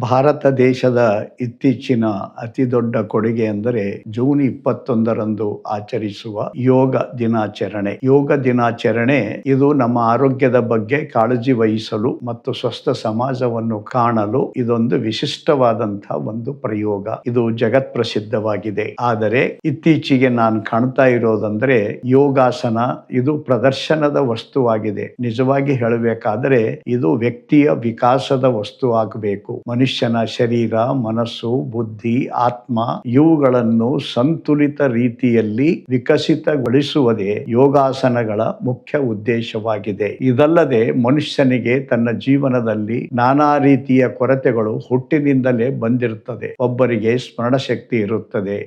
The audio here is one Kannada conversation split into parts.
ಭಾರತ ದೇಶದ ಇತ್ತೀಚಿನ ಅತಿ ದೊಡ್ಡ ಕೊಡುಗೆ ಎಂದರೆ ಜೂನ್ 21ರಂದು ಆಚರಿಸುವ ಯೋಗ ದಿನಾಚರಣೆ. ಯೋಗ ದಿನಾಚರಣೆ ಇದು ನಮ್ಮ ಆರೋಗ್ಯದ ಬಗ್ಗೆ ಕಾಳಜಿ ವಹಿಸಲು ಮತ್ತು ಸ್ವಸ್ಥ ಸಮಾಜವನ್ನು ಕಾಣಲು ಇದೊಂದು ವಿಶಿಷ್ಟವಾದಂತಹ ಒಂದು ಪ್ರಯೋಗ. ಇದು ಜಗತ್ ಪ್ರಸಿದ್ಧವಾಗಿದೆ. ಆದರೆ ಇತ್ತೀಚೆಗೆ ನಾನು ಕಾಣ್ತಾ ಇರೋದಂದ್ರೆ ಯೋಗಾಸನ ಇದು ಪ್ರದರ್ಶನದ ವಸ್ತುವಾಗಿದೆ. ನಿಜವಾಗಿ ಹೇಳಬೇಕಾದರೆ ಇದು ವ್ಯಕ್ತಿಯ ವಿಕಾಸದ ವಸ್ತು ಆಗಬೇಕು. ಮನುಷ್ಯನ ಶರೀರ, ಮನಸ್ಸು, ಬುದ್ಧಿ, ಆತ್ಮ ಇವುಗಳನ್ನು ಸಂತುಲಿತ ರೀತಿಯಲ್ಲಿ ವಿಕಸಿತಗೊಳಿಸುವುದೇ ಯೋಗಾಸನಗಳ ಮುಖ್ಯ ಉದ್ದೇಶವಾಗಿದೆ. ಇದಲ್ಲದೆ ಮನುಷ್ಯನಿಗೆ ತನ್ನ ಜೀವನದಲ್ಲಿ ನಾನಾ ರೀತಿಯ ಕೊರತೆಗಳು ಹುಟ್ಟಿನಿಂದಲೇ ಬಂದಿರುತ್ತದೆ. ಒಬ್ಬರಿಗೆ ಸ್ಮರಣ ಶಕ್ತಿ ಇರುತ್ತದೆ,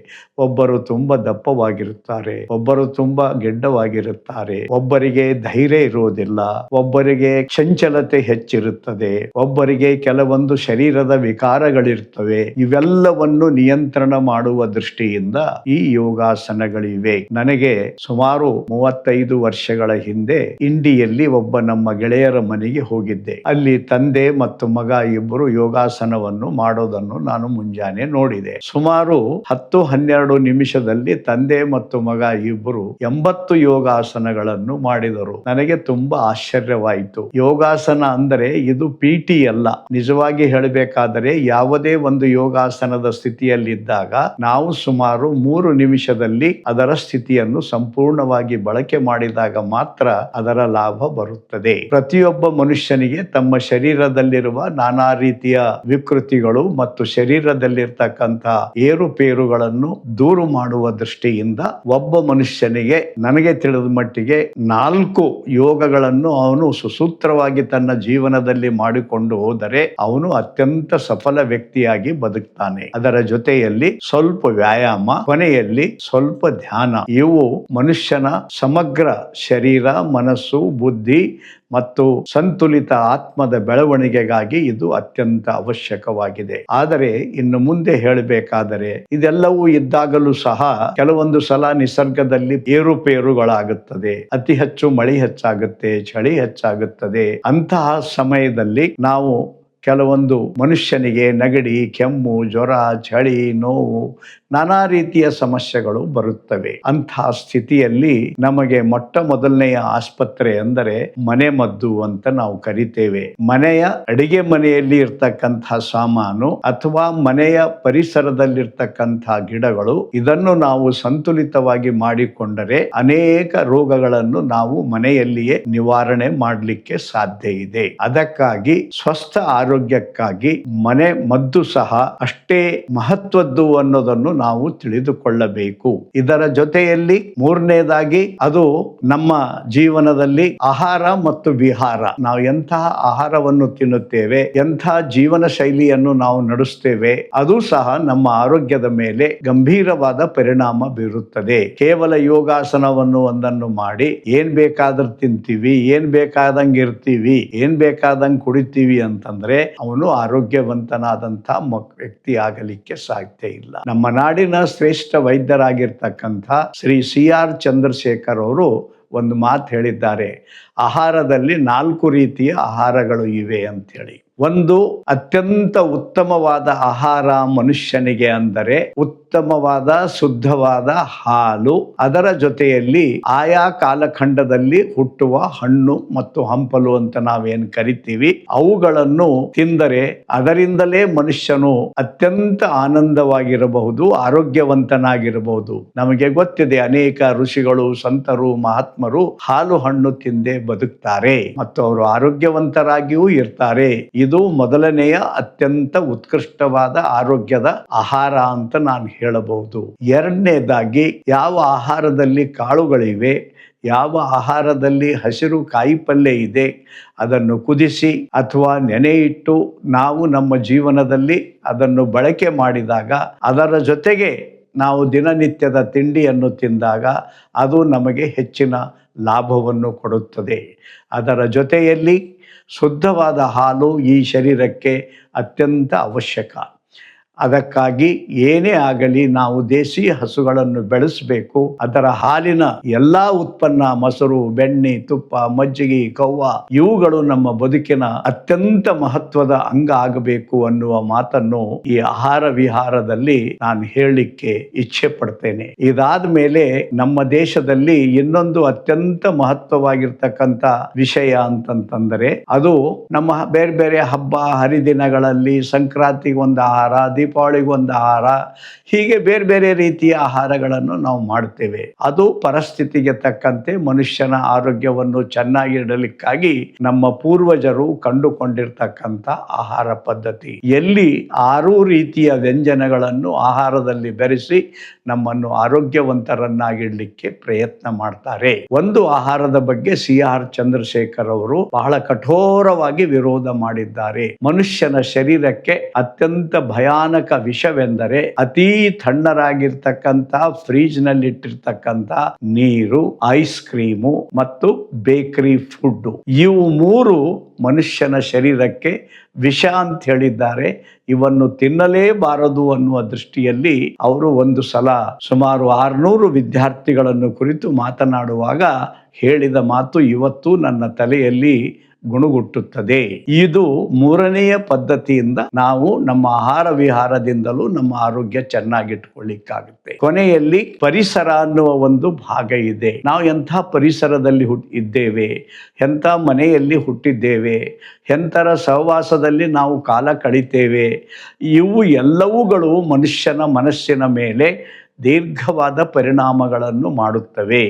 ಒಬ್ಬರು ತುಂಬಾ ದಪ್ಪವಾಗಿರುತ್ತಾರೆ, ಒಬ್ಬರು ತುಂಬಾ ಗೆಡ್ಡವಾಗಿರುತ್ತಾರೆ, ಒಬ್ಬರಿಗೆ ಧೈರ್ಯ ಇರುವುದಿಲ್ಲ, ಒಬ್ಬರಿಗೆ ಚಂಚಲತೆ ಹೆಚ್ಚಿರುತ್ತದೆ, ಒಬ್ಬರಿಗೆ ಕೆಲವೊಂದು ಶರೀರದ ವಿಕಾರಗಳಿರ್ತವೆ. ಇವೆಲ್ಲವನ್ನು ನಿಯಂತ್ರಣ ಮಾಡುವ ದೃಷ್ಟಿಯಿಂದ ಈ ಯೋಗಾಸನಗಳಿವೆ. ನನಗೆ ಸುಮಾರು 35 ವರ್ಷಗಳ ಹಿಂದೆ ಇಂಡಿಯಲ್ಲಿ ಒಬ್ಬ ನಮ್ಮ ಗೆಳೆಯರ ಮನೆಗೆ ಹೋಗಿದ್ದೆ. ಅಲ್ಲಿ ತಂದೆ ಮತ್ತು ಮಗ ಇಬ್ಬರು ಯೋಗಾಸನವನ್ನು ಮಾಡೋದನ್ನು ನಾನು ಮುಂಜಾನೆ ನೋಡಿದೆ. ಸುಮಾರು 10-12 ನಿಮಿಷದಲ್ಲಿ ತಂದೆ ಮತ್ತು ಮಗ ಇಬ್ಬರು 80 ಯೋಗಾಸನಗಳನ್ನು ಮಾಡಿದರು. ನನಗೆ ತುಂಬಾ ಆಶ್ಚರ್ಯವಾಯಿತು. ಯೋಗಾಸನ ಅಂದರೆ ಇದು PT ಅಲ್ಲ. ನಿಜವಾಗಿ ಹೇಳಬೇಕಾದರೆ ಯಾವುದೇ ಒಂದು ಯೋಗಾಸನದ ಸ್ಥಿತಿಯಲ್ಲಿದ್ದಾಗ ನಾವು ಸುಮಾರು 3 ನಿಮಿಷದಲ್ಲಿ ಅದರ ಸ್ಥಿತಿಯನ್ನು ಸಂಪೂರ್ಣವಾಗಿ ಬಳಕೆ ಮಾಡಿದಾಗ ಮಾತ್ರ ಅದರ ಲಾಭ ಬರುತ್ತದೆ. ಪ್ರತಿಯೊಬ್ಬ ಮನುಷ್ಯನಿಗೆ ತಮ್ಮ ಶರೀರದಲ್ಲಿರುವ ನಾನಾ ರೀತಿಯ ವಿಕೃತಿಗಳು ಮತ್ತು ಶರೀರದಲ್ಲಿರ್ತಕ್ಕಂಥ ಏರುಪೇರುಗಳನ್ನು ದೂರು ಮಾಡುವ ದೃಷ್ಟಿಯಿಂದ ಒಬ್ಬ ಮನುಷ್ಯನಿಗೆ ನನಗೆ ತಿಳಿದ ಮಟ್ಟಿಗೆ 4 ಯೋಗಗಳನ್ನು ಅವನು ಸುಸೂತ್ರವಾಗಿ ತನ್ನ ಜೀವನದಲ್ಲಿ ಮಾಡಿಕೊಂಡು ಹೋದರೆ ಅವನು ಅತ್ಯಂತ ಸಫಲ ವ್ಯಕ್ತಿಯಾಗಿ ಬದುಕ್ತಾನೆ. ಅದರ ಜೊತೆಯಲ್ಲಿ ಸ್ವಲ್ಪ ವ್ಯಾಯಾಮ, ಕೊನೆಯಲ್ಲಿ ಸ್ವಲ್ಪ ಧ್ಯಾನ. ಇವು ಮನುಷ್ಯನ ಸಮಗ್ರ ಶರೀರ, ಮನಸ್ಸು, ಬುದ್ಧಿ ಮತ್ತು ಸಂತುಲಿತ ಆತ್ಮದ ಬೆಳವಣಿಗೆಗಾಗಿ ಇದು ಅತ್ಯಂತ ಅವಶ್ಯಕವಾಗಿದೆ. ಆದರೆ ಇನ್ನು ಮುಂದೆ ಹೇಳಬೇಕಾದರೆ ಇದೆಲ್ಲವೂ ಇದ್ದಾಗಲೂ ಸಹ ಕೆಲವೊಂದು ಸಲ ನಿಸರ್ಗದಲ್ಲಿ ಏರುಪೇರುಗಳಾಗುತ್ತದೆ. ಅತಿ ಹೆಚ್ಚು ಮಳೆ ಹೆಚ್ಚಾಗುತ್ತೆ, ಚಳಿ ಹೆಚ್ಚಾಗುತ್ತದೆ. ಅಂತಹ ಸಮಯದಲ್ಲಿ ನಾವು ಕೆಲವೊಂದು ಮನುಷ್ಯನಿಗೆ ನೆಗಡಿ, ಕೆಮ್ಮು, ಜ್ವರ, ಚಳಿ, ನೋವು, ನಾನಾ ರೀತಿಯ ಸಮಸ್ಯೆಗಳು ಬರುತ್ತವೆ. ಅಂತಹ ಸ್ಥಿತಿಯಲ್ಲಿ ನಮಗೆ ಮೊಟ್ಟ ಮೊದಲನೆಯ ಆಸ್ಪತ್ರೆ ಎಂದರೆ ಮನೆ ಮದ್ದು ಅಂತ ನಾವು ಕರಿತೇವೆ. ಮನೆಯ ಅಡಿಗೆ ಮನೆಯಲ್ಲಿ ಇರ್ತಕ್ಕಂತಹ ಸಾಮಾನು ಅಥವಾ ಮನೆಯ ಪರಿಸರದಲ್ಲಿರ್ತಕ್ಕಂತಹ ಗಿಡಗಳು, ಇದನ್ನು ನಾವು ಸಂತುಲಿತವಾಗಿ ಮಾಡಿಕೊಂಡರೆ ಅನೇಕ ರೋಗಗಳನ್ನು ನಾವು ಮನೆಯಲ್ಲಿಯೇ ನಿವಾರಣೆ ಮಾಡಲಿಕ್ಕೆ ಸಾಧ್ಯ ಇದೆ. ಅದಕ್ಕಾಗಿ ಸ್ವಸ್ಥ ಆರೋಗ್ಯಕ್ಕಾಗಿ ಮನೆ ಮದ್ದು ಸಹ ಅಷ್ಟೇ ಮಹತ್ವದ್ದು ಅನ್ನೋದನ್ನು ನಾವು ತಿಳಿದುಕೊಳ್ಳಬೇಕು. ಇದರ ಜೊತೆಯಲ್ಲಿ ಮೂರನೇದಾಗಿ ಅದು ನಮ್ಮ ಜೀವನದಲ್ಲಿ ಆಹಾರ ಮತ್ತು ವಿಹಾರ. ನಾವು ಎಂತಹ ಆಹಾರವನ್ನು ತಿನ್ನುತ್ತೇವೆ, ಎಂತಹ ಜೀವನ ಶೈಲಿಯನ್ನು ನಾವು ನಡೆಸ್ತೇವೆ, ಅದು ಸಹ ನಮ್ಮ ಆರೋಗ್ಯದ ಮೇಲೆ ಗಂಭೀರವಾದ ಪರಿಣಾಮ ಬೀರುತ್ತದೆ. ಕೇವಲ ಯೋಗಾಸನವನ್ನು ಒಂದನ್ನು ಮಾಡಿ ಏನ್ ಬೇಕಾದ್ರೂ ತಿಂತೀವಿ, ಏನ್ ಬೇಕಾದಂಗೆ ಇರ್ತೀವಿ, ಏನ್ ಬೇಕಾದಂಗೆ ಕುಡಿತೀವಿ ಅಂತಂದ್ರೆ ಅವನು ಆರೋಗ್ಯವಂತನಾದಂತ ವ್ಯಕ್ತಿ ಆಗಲಿಕ್ಕೆ ಸಾಧ್ಯ ಇಲ್ಲ. ನಮ್ಮ ನಾಡಿನ ಶ್ರೇಷ್ಠ ವೈದ್ಯರಾಗಿರ್ತಕ್ಕಂಥ ಶ್ರೀ CR ಚಂದ್ರಶೇಖರ್ ಅವರು ಒಂದು ಮಾತು ಹೇಳಿದ್ದಾರೆ. ಆಹಾರದಲ್ಲಿ 4 ರೀತಿಯ ಆಹಾರಗಳು ಇವೆ ಅಂತ ಹೇಳಿ. ಒಂದು ಅತ್ಯಂತ ಉತ್ತಮವಾದ ಆಹಾರ ಮನುಷ್ಯನಿಗೆ ಅಂದರೆ ಉತ್ತಮವಾದ ಶುದ್ಧವಾದ ಹಾಲು, ಅದರ ಜೊತೆಯಲ್ಲಿ ಆಯಾ ಕಾಲಖಂಡದಲ್ಲಿ ಹುಟ್ಟುವ ಹಣ್ಣು ಮತ್ತು ಹಂಪಲು ಅಂತ ನಾವೇನು ಕರಿತೀವಿ, ಅವುಗಳನ್ನು ತಿಂದರೆ ಅದರಿಂದಲೇ ಮನುಷ್ಯನು ಅತ್ಯಂತ ಆನಂದವಾಗಿರಬಹುದು, ಆರೋಗ್ಯವಂತನಾಗಿರಬಹುದು. ನಮಗೆ ಗೊತ್ತಿದೆ, ಅನೇಕ ಋಷಿಗಳು, ಸಂತರು, ಮಹಾತ್ಮರು ಹಾಲು ಹಣ್ಣು ತಿಂದೇ ಬದುಕ್ತಾರೆ ಮತ್ತು ಅವರು ಆರೋಗ್ಯವಂತರಾಗಿಯೂ ಇರ್ತಾರೆ. ಇದು ಮೊದಲನೆಯ ಅತ್ಯಂತ ಉತ್ಕೃಷ್ಟವಾದ ಆರೋಗ್ಯದ ಆಹಾರ ಅಂತ ನಾನು ಹೇಳಬಹುದು. ಎರಡನೇದಾಗಿ ಯಾವ ಆಹಾರದಲ್ಲಿ ಕಾಳುಗಳಿವೆ, ಯಾವ ಆಹಾರದಲ್ಲಿ ಹಸಿರು ಕಾಯಿಪಲ್ಯ ಇದೆ, ಅದನ್ನು ಕುದಿಸಿ ಅಥವಾ ನೆನೆ ಇಟ್ಟು ನಾವು ನಮ್ಮ ಜೀವನದಲ್ಲಿ ಅದನ್ನು ಬಳಕೆ ಮಾಡಿದಾಗ, ಅದರ ಜೊತೆಗೆ ನಾವು ದಿನನಿತ್ಯದ ತಿಂಡಿಯನ್ನು ತಿಂದಾಗ ಅದು ನಮಗೆ ಹೆಚ್ಚಿನ ಲಾಭವನ್ನು ಕೊಡುತ್ತದೆ. ಅದರ ಜೊತೆಯಲ್ಲಿ ಶುದ್ಧವಾದ ಹಾಲು ಈ ಶರೀರಕ್ಕೆ ಅತ್ಯಂತ ಅವಶ್ಯಕ. ಅದಕ್ಕಾಗಿ ಏನೇ ಆಗಲಿ ನಾವು ದೇಸಿ ಹಸುಗಳನ್ನು ಬೆಳೆಸಬೇಕು. ಅದರ ಹಾಲಿನ ಎಲ್ಲಾ ಉತ್ಪನ್ನ, ಮೊಸರು, ಬೆಣ್ಣೆ, ತುಪ್ಪ, ಮಜ್ಜಿಗೆ, ಕವ್ವ ಇವುಗಳು ನಮ್ಮ ಬದುಕಿನ ಅತ್ಯಂತ ಮಹತ್ವದ ಅಂಗ ಆಗಬೇಕು ಅನ್ನುವ ಮಾತನ್ನು ಈ ಆಹಾರ ವಿಹಾರದಲ್ಲಿ ನಾನು ಹೇಳಲಿಕ್ಕೆ ಇಚ್ಛೆ ಪಡ್ತೇನೆ. ಇದಾದ ಮೇಲೆ ನಮ್ಮ ದೇಶದಲ್ಲಿ ಇನ್ನೊಂದು ಅತ್ಯಂತ ಮಹತ್ವವಾಗಿರ್ತಕ್ಕಂಥ ವಿಷಯ ಅಂತಂತಂದರೆ ಅದು ನಮ್ಮ ಬೇರೆ ಬೇರೆ ಹಬ್ಬ ಹರಿದಿನಗಳಲ್ಲಿ ಸಂಕ್ರಾಂತಿಗೆ ಒಂದು ಆಹಾರ, ದೀಪಾವಳಿಗೆ ಒಂದು ಆಹಾರ, ಹೀಗೆ ಬೇರೆ ಬೇರೆ ರೀತಿಯ ಆಹಾರಗಳನ್ನು ನಾವು ಮಾಡ್ತೇವೆ. ಅದು ಪರಿಸ್ಥಿತಿಗೆ ತಕ್ಕಂತೆ ಮನುಷ್ಯನ ಆರೋಗ್ಯವನ್ನು ಚೆನ್ನಾಗಿಡಲಿಕ್ಕಾಗಿ ನಮ್ಮ ಪೂರ್ವಜರು ಕಂಡುಕೊಂಡಿರ್ತಕ್ಕಂಥ ಆಹಾರ ಪದ್ಧತಿ. ಎಲ್ಲಿ 6 ರೀತಿಯ ವ್ಯಂಜನಗಳನ್ನು ಆಹಾರದಲ್ಲಿ ಬೆರೆಸಿ ನಮ್ಮನ್ನು ಆರೋಗ್ಯವಂತರನ್ನಾಗಿಡ್ಲಿಕ್ಕೆ ಪ್ರಯತ್ನ ಮಾಡ್ತಾರೆ. ಒಂದು ಆಹಾರದ ಬಗ್ಗೆ CR ಚಂದ್ರಶೇಖರ್ ಅವರು ಬಹಳ ಕಠೋರವಾಗಿ ವಿರೋಧ ಮಾಡಿದ್ದಾರೆ. ಮನುಷ್ಯನ ಶರೀರಕ್ಕೆ ಅತ್ಯಂತ ಭಯಾನಕ ವಿಷವೆಂದರೆ ಅತೀ ತಣ್ಣರಾಗಿರ್ತಕ್ಕಂಥ ಫ್ರೀಜ್ ನಲ್ಲಿ ಇಟ್ಟಿರ್ತಕ್ಕಂಥ ನೀರು, ಐಸ್ ಕ್ರೀಮು ಮತ್ತು ಬೇಕರಿ ಫುಡ್. ಇವು 3 ಮನುಷ್ಯನ ಶರೀರಕ್ಕೆ ವಿಷ ಅಂತ ಹೇಳಿದ್ದಾರೆ. ಇವನ್ನು ತಿನ್ನಲೇಬಾರದು ಅನ್ನುವ ದೃಷ್ಟಿಯಲ್ಲಿ ಅವರು ಒಂದು ಸಲ ಸುಮಾರು 600 ವಿದ್ಯಾರ್ಥಿಗಳನ್ನು ಕುರಿತು ಮಾತನಾಡುವಾಗ ಹೇಳಿದ ಮಾತು ಇವತ್ತು ನನ್ನ ತಲೆಯಲ್ಲಿ ಗುಣಗುಟ್ಟುತ್ತದೆ. ಇದು 3ನೆಯ ಪದ್ಧತಿಯಿಂದ ನಾವು ನಮ್ಮ ಆಹಾರ ವಿಹಾರದಿಂದಲೂ ನಮ್ಮ ಆರೋಗ್ಯ ಚೆನ್ನಾಗಿಟ್ಕೊಳ್ಳಿಕ್ಕಾಗುತ್ತೆ. ಕೊನೆಯಲ್ಲಿ ಪರಿಸರ ಅನ್ನುವ ಒಂದು ಭಾಗ ಇದೆ. ನಾವು ಎಂಥ ಪರಿಸರದಲ್ಲಿ ಇದ್ದೇವೆ, ಎಂಥ ಮನೆಯಲ್ಲಿ ಹುಟ್ಟಿದ್ದೇವೆ, ಎಂಥರ ಸಹವಾಸದಲ್ಲಿ ನಾವು ಕಾಲ ಕಳೀತೇವೆ, ಇವು ಎಲ್ಲವುಗಳು ಮನುಷ್ಯನ ಮನಸ್ಸಿನ ಮೇಲೆ ದೀರ್ಘವಾದ ಪರಿಣಾಮಗಳನ್ನು ಮಾಡುತ್ತವೆ.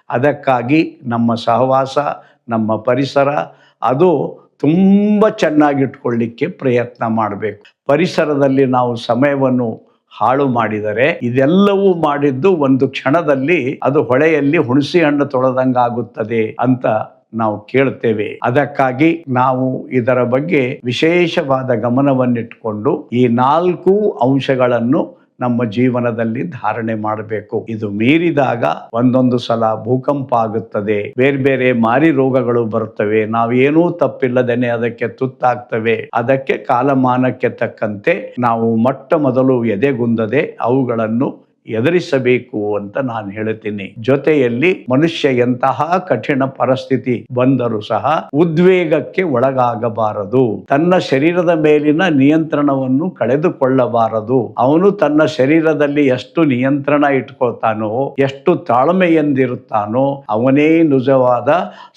ಅದಕ್ಕಾಗಿ ನಮ್ಮ ಸಹವಾಸ, ನಮ್ಮ ಪರಿಸರ ಅದು ತುಂಬ ಚೆನ್ನಾಗಿಟ್ಕೊಳ್ಳಿಕ್ಕೆ ಪ್ರಯತ್ನ ಮಾಡಬೇಕು. ಪರಿಸರದಲ್ಲಿ ನಾವು ಸಮಯವನ್ನು ಹಾಳು ಮಾಡಿದರೆ ಇದೆಲ್ಲವೂ ಮಾಡಿದ್ದು ಒಂದು ಕ್ಷಣದಲ್ಲಿ ಅದು ಹೊಳೆಯಲ್ಲಿ ಹುಣಸೆ ಹಣ್ಣು ತೊಳೆದಂಗಾಗುತ್ತದೆ ಅಂತ ನಾವು ಕೇಳ್ತೇವೆ. ಅದಕ್ಕಾಗಿ ನಾವು ಇದರ ಬಗ್ಗೆ ವಿಶೇಷವಾದ ಗಮನವನ್ನಿಟ್ಟುಕೊಂಡು ಈ 4 ಅಂಶಗಳನ್ನು ನಮ್ಮ ಜೀವನದಲ್ಲಿ ಧಾರಣೆ ಮಾಡಬೇಕು. ಇದು ಮೀರಿದಾಗ ಒಂದೊಂದು ಸಲ ಭೂಕಂಪ ಆಗುತ್ತದೆ, ಬೇರೆ ಬೇರೆ ಮಾರಿ ರೋಗಗಳು ಬರುತ್ತವೆ, ನಾವೇನೂ ತಪ್ಪಿಲ್ಲದೇನೆ ಅದಕ್ಕೆ ತುತ್ತಾಗ್ತವೆ. ಅದಕ್ಕೆ ಕಾಲಮಾನಕ್ಕೆ ತಕ್ಕಂತೆ ನಾವು ಮೊಟ್ಟ ಮೊದಲು ಎದೆಗುಂದದೆ ಅವುಗಳನ್ನು ಎದುರಿಸಬೇಕು ಅಂತ ನಾನು ಹೇಳ್ತೀನಿ. ಜೊತೆಯಲ್ಲಿ ಮನುಷ್ಯ ಎಂತಹ ಕಠಿಣ ಪರಿಸ್ಥಿತಿ ಬಂದರೂ ಸಹ ಉದ್ವೇಗಕ್ಕೆ ಒಳಗಾಗಬಾರದು. ತನ್ನ ಶರೀರದ ಮೇಲಿನ ನಿಯಂತ್ರಣವನ್ನು ಕಳೆದುಕೊಳ್ಳಬಾರದು. ಅವನು ತನ್ನ ಶರೀರದಲ್ಲಿ ಎಷ್ಟು ನಿಯಂತ್ರಣ ಇಟ್ಕೊಳ್ತಾನೋ, ಎಷ್ಟು ತಾಳ್ಮೆಯಿಂದಿರುತ್ತಾನೋ ಅವನೇ ನಿಜವಾದ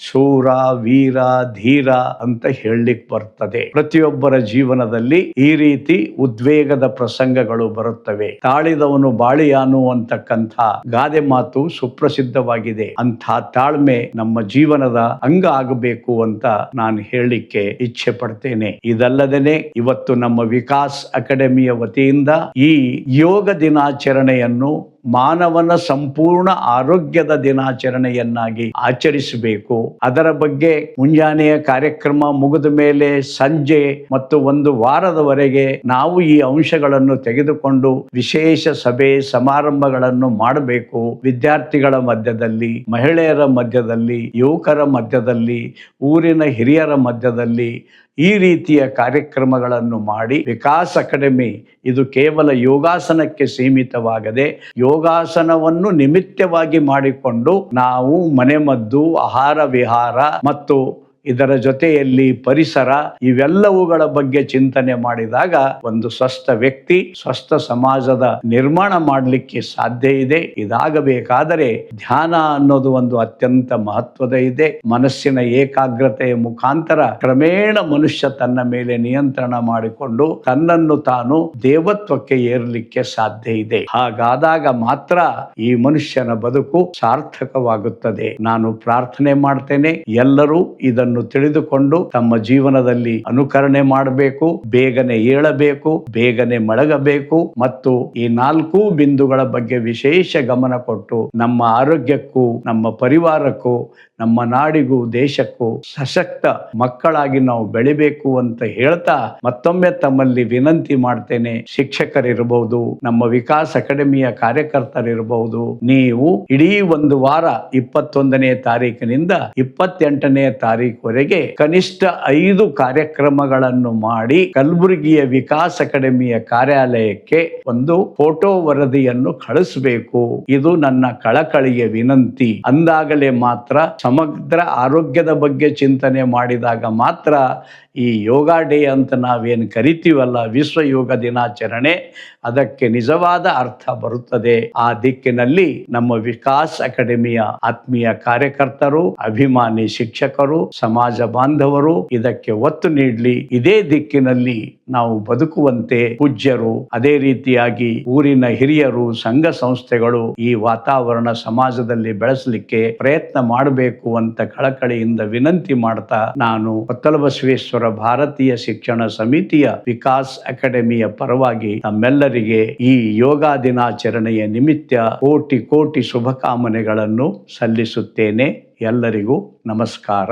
ಶೂರ, ವೀರ, ಧೀರ ಅಂತ ಹೇಳಲಿಕ್ಕೆ ಬರ್ತದೆ. ಪ್ರತಿಯೊಬ್ಬರ ಜೀವನದಲ್ಲಿ ಈ ರೀತಿ ಉದ್ವೇಗದ ಪ್ರಸಂಗಗಳು ಬರುತ್ತವೆ. ತಾಳಿದವನು ಬಾಳಿ ಅನ್ನುವಂತಕ್ಕಂಥ ಗಾದೆ ಮಾತು ಸುಪ್ರಸಿದ್ಧವಾಗಿದೆ. ಅಂಥ ತಾಳ್ಮೆ ನಮ್ಮ ಜೀವನದ ಅಂಗ ಆಗಬೇಕು ಅಂತ ನಾನು ಹೇಳಲಿಕ್ಕೆ ಇಚ್ಛೆ ಪಡ್ತೇನೆ. ಇದಲ್ಲದೇನೆ ಇವತ್ತು ನಮ್ಮ ವಿಕಾಸ್ ಅಕಾಡೆಮಿಯ ವತಿಯಿಂದ ಈ ಯೋಗ ದಿನಾಚರಣೆಯನ್ನು ಮಾನವನ ಸಂಪೂರ್ಣ ಆರೋಗ್ಯದ ದಿನಾಚರಣೆಯನ್ನಾಗಿ ಆಚರಿಸಬೇಕು. ಅದರ ಬಗ್ಗೆ ಮುಂಜಾನೆಯ ಕಾರ್ಯಕ್ರಮ ಮುಗಿದ ಮೇಲೆ ಸಂಜೆ ಮತ್ತು ಒಂದು ವಾರದವರೆಗೆ ನಾವು ಈ ಅಂಶಗಳನ್ನು ತೆಗೆದುಕೊಂಡು ವಿಶೇಷ ಸಭೆ ಸಮಾರಂಭಗಳನ್ನು ಮಾಡಬೇಕು. ವಿದ್ಯಾರ್ಥಿಗಳ ಮಧ್ಯದಲ್ಲಿ, ಮಹಿಳೆಯರ ಮಧ್ಯದಲ್ಲಿ, ಯುವಕರ ಮಧ್ಯದಲ್ಲಿ, ಊರಿನ ಹಿರಿಯರ ಮಧ್ಯದಲ್ಲಿ ಈ ರೀತಿಯ ಕಾರ್ಯಕ್ರಮಗಳನ್ನು ಮಾಡಿ ವಿಕಾಸ್ ಅಕಾಡೆಮಿ ಇದು ಕೇವಲ ಯೋಗಾಸನಕ್ಕೆ ಸೀಮಿತವಾಗದೆ ಯೋಗಾಸನವನ್ನು ನಿಮಿತ್ತವಾಗಿ ಮಾಡಿಕೊಂಡು ನಾವು ಮನೆಮದ್ದು, ಆಹಾರ ವಿಹಾರ ಮತ್ತು ಇದರ ಜೊತೆಯಲ್ಲಿ ಪರಿಸರ ಇವೆಲ್ಲವುಗಳ ಬಗ್ಗೆ ಚಿಂತನೆ ಮಾಡಿದಾಗ ಒಂದು ಸ್ವಸ್ಥ ವ್ಯಕ್ತಿ, ಸ್ವಸ್ಥ ಸಮಾಜದ ನಿರ್ಮಾಣ ಮಾಡಲಿಕ್ಕೆ ಸಾಧ್ಯ ಇದೆ. ಇದಾಗಬೇಕಾದರೆ ಧ್ಯಾನ ಅನ್ನೋದು ಒಂದು ಅತ್ಯಂತ ಮಹತ್ವದ ಇದೆ. ಮನಸ್ಸಿನ ಏಕಾಗ್ರತೆಯ ಮುಖಾಂತರ ಕ್ರಮೇಣ ಮನುಷ್ಯ ತನ್ನ ಮೇಲೆ ನಿಯಂತ್ರಣ ಮಾಡಿಕೊಂಡು ತನ್ನನ್ನು ತಾನು ದೇವತ್ವಕ್ಕೆ ಏರಲಿಕ್ಕೆ ಸಾಧ್ಯ ಇದೆ. ಹಾಗಾದಾಗ ಮಾತ್ರ ಈ ಮನುಷ್ಯನ ಬದುಕು ಸಾರ್ಥಕವಾಗುತ್ತದೆ. ನಾನು ಪ್ರಾರ್ಥನೆ ಮಾಡ್ತೇನೆ, ಎಲ್ಲರೂ ಇದನ್ನು ತಿಳಿದುಕೊಂಡು ತಮ್ಮ ಜೀವನದಲ್ಲಿ ಅನುಕರಣೆ ಮಾಡಬೇಕು, ಬೇಗನೆ ಏಳಬೇಕು, ಬೇಗನೆ ಮಲಗಬೇಕು ಮತ್ತು ಈ 4 ಬಿಂದುಗಳ ಬಗ್ಗೆ ವಿಶೇಷ ಗಮನ ಕೊಟ್ಟು ನಮ್ಮ ಆರೋಗ್ಯಕ್ಕೂ ನಮ್ಮ ಪರಿವಾರಕ್ಕೂ ನಮ್ಮ ನಾಡಿಗೂ ದೇಶಕ್ಕೂ ಸಶಕ್ತ ಮಕ್ಕಳಾಗಿ ನಾವು ಬೆಳಿಬೇಕು ಅಂತ ಹೇಳ್ತಾ ಮತ್ತೊಮ್ಮೆ ತಮ್ಮಲ್ಲಿ ವಿನಂತಿ ಮಾಡ್ತೇನೆ. ಶಿಕ್ಷಕರಿರಬಹುದು, ನಮ್ಮ ವಿಕಾಸ್ ಅಕಾಡೆಮಿಯ ಕಾರ್ಯಕರ್ತರಿರಬಹುದು, ನೀವು ಇಡೀ ಒಂದು ವಾರ 21ನೇ ತಾರೀಕಿನಿಂದ 28ನೇ ತಾರೀಕು ತಾರೀಕುವರೆಗೆ ಕನಿಷ್ಠ 5 ಕಾರ್ಯಕ್ರಮಗಳನ್ನು ಮಾಡಿ ಕಲಬುರಗಿಯ ವಿಕಾಸ್ ಅಕಾಡೆಮಿಯ ಕಾರ್ಯಾಲಯಕ್ಕೆ ಒಂದು ಫೋಟೋ ವರದಿಯನ್ನು ಕಳಿಸಬೇಕು. ಇದು ನನ್ನ ಕಳಕಳಿಯ ವಿನಂತಿ. ಅಂದಾಗಲೇ ಮಾತ್ರ ಸಮಗ್ರ ಆರೋಗ್ಯದ ಬಗ್ಗೆ ಚಿಂತನೆ ಮಾಡಿದಾಗ ಮಾತ್ರ ಈ ಯೋಗ ಡೇ ಅಂತ ನಾವೇನು ಕರಿತೀವಲ್ಲ, ವಿಶ್ವ ಯೋಗ ದಿನಾಚರಣೆ, ಅದಕ್ಕೆ ನಿಜವಾದ ಅರ್ಥ ಬರುತ್ತದೆ. ಆ ದಿಕ್ಕಿನಲ್ಲಿ ನಮ್ಮ ವಿಕಾಸ್ ಅಕಾಡೆಮಿಯ ಆತ್ಮೀಯ ಕಾರ್ಯಕರ್ತರು, ಅಭಿಮಾನಿ ಶಿಕ್ಷಕರು, ಸಮಾಜ ಬಾಂಧವರು ಇದಕ್ಕೆ ಒತ್ತು ನೀಡಲಿ. ಇದೇ ದಿಕ್ಕಿನಲ್ಲಿ ನಾವು ಬದುಕುವಂತೆ ಪೂಜ್ಯರು, ಅದೇ ರೀತಿಯಾಗಿ ಊರಿನ ಹಿರಿಯರು, ಸಂಘ ಸಂಸ್ಥೆಗಳು ಈ ವಾತಾವರಣ ಸಮಾಜದಲ್ಲಿ ಬೆಳೆಸಲಿಕ್ಕೆ ಪ್ರಯತ್ನ ಮಾಡಬೇಕು ಅಂತ ಕಳಕಳಿಯಿಂದ ವಿನಂತಿ ಮಾಡ್ತಾ, ನಾನು ಕೊತ್ತಲಬಸವೇಶ್ವರ ಭಾರತೀಯ ಶಿಕ್ಷಣ ಸಮಿತಿಯ ವಿಕಾಸ್ ಅಕಾಡೆಮಿಯ ಪರವಾಗಿ ನಮ್ಮೆಲ್ಲರಿಗೆ ಈ ಯೋಗ ದಿನಾಚರಣೆಯ ನಿಮಿತ್ತ ಕೋಟಿ ಕೋಟಿ ಶುಭಕಾಮನೆಗಳನ್ನು ಸಲ್ಲಿಸುತ್ತೇನೆ. ಎಲ್ಲರಿಗೂ ನಮಸ್ಕಾರ.